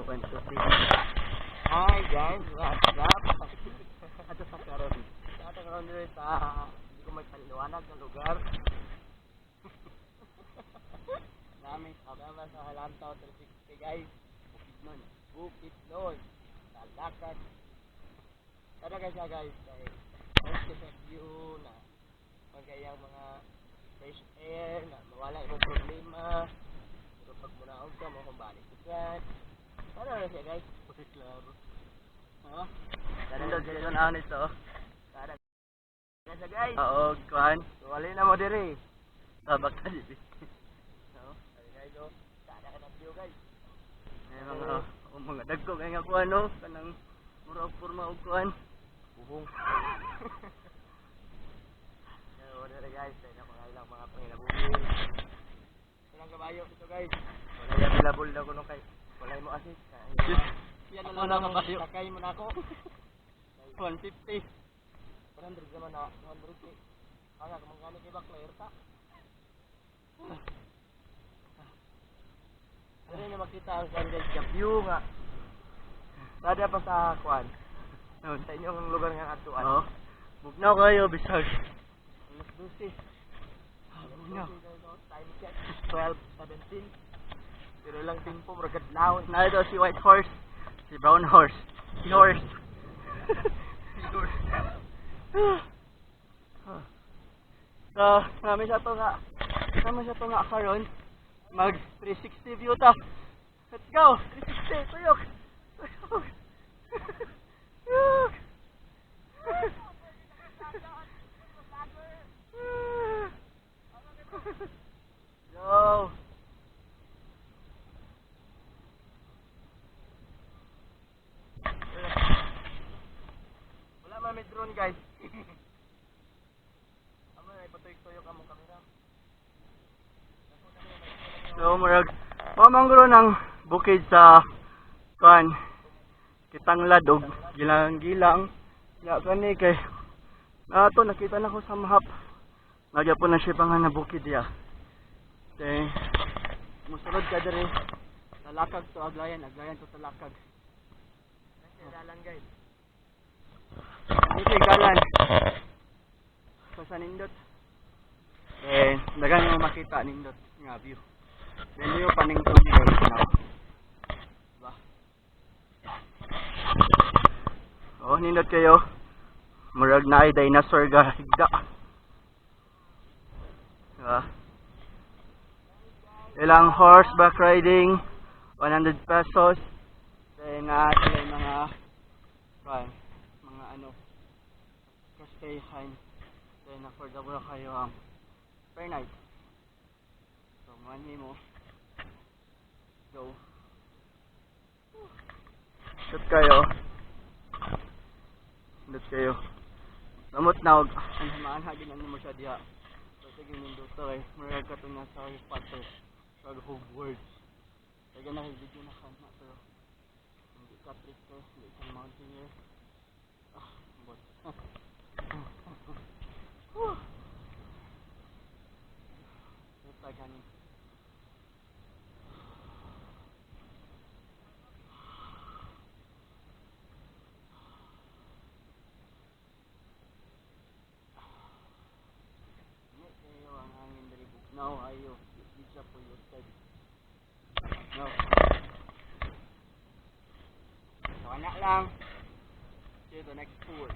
1, 2, 3. Hi guys, what's up? Ato sa karon. Ato karon dito sa hindi ko may paliwanag na lugar. Namin sa sa Halantaw 360 guys. Bukidnon. Talakad. Tara guys guys. Okay sa view na magayang mga fresh air na mawala yung problema. Pero pag munaog ka mo kung balik ka. Tara na siya guys. Pusit klaro. Ha? Tara na siya doon honest oh. Tara na siya guys. Oo, kuhan. Wali na mo diri. Tabak ka dito. No? Tara guys oh. Tara ka na view guys. Mga dagko kay nga kuhan no. Kanang mura og forma og kuhan. Bubong. Tara guys. Tara mga ilang mga pangilabuhin. Ilang kabayo ito guys. Wala yung bilabol na ko nung kay. Wala mo assist. Yan na lang kabayo. Sakay mo na ako. 150. 100 naman na. 100. Kaya kung magkano kay Bakler ta. Ano na makita ang guys. View nga. Sada pa sa kuan. Sa inyong lugar nga atuan. Oo. Bugnaw kayo bisag. Alas 12. Bugnaw. Time check 12:17. Pero lang tempo bragad laon. Na ito si White Horse, si Brown Horse, si Horse. Si Horse. So, namin sa to nga karon mag 360 view ta. Let's go. 360 tuyok. Tuyok. Go. Wala may drone guys. Amo ay patuyok-tuyok among kamera. So murag pamangro ng bukid sa kan Kitanglad og gilang-gilang. Ya kani kay ato nakita na ko sa map. Nagyapon na siya pangan na bukid ya. Okay. Musulod ka diri. Talakag to Aglayan to Talakag. Dalan guys. Dito galan. Sa nindot. Dagan mo makita nindot nga view. Then yung paningtong guys now. Diba? Oh, nindot kayo. Murag na ay dinosaur ga higda. Diba? Ilang horseback riding, 100 pesos. Then sila yung mga ano, kastayahan. Then affordable kayo per night. So money mo. Go. Shoot kayo. Shoot kayo. Lamot na og ang maanhagin ang mo siya diha. So sige nindo to eh. Murag ka to na sa Harry Potter. Sa Hogwarts. Kaya na video na kana pero hindi ka trick ko, hindi ka mountaineer. But ito ganin. Now ayo, isa po yung study. No. So, anak lang. See you the next tour.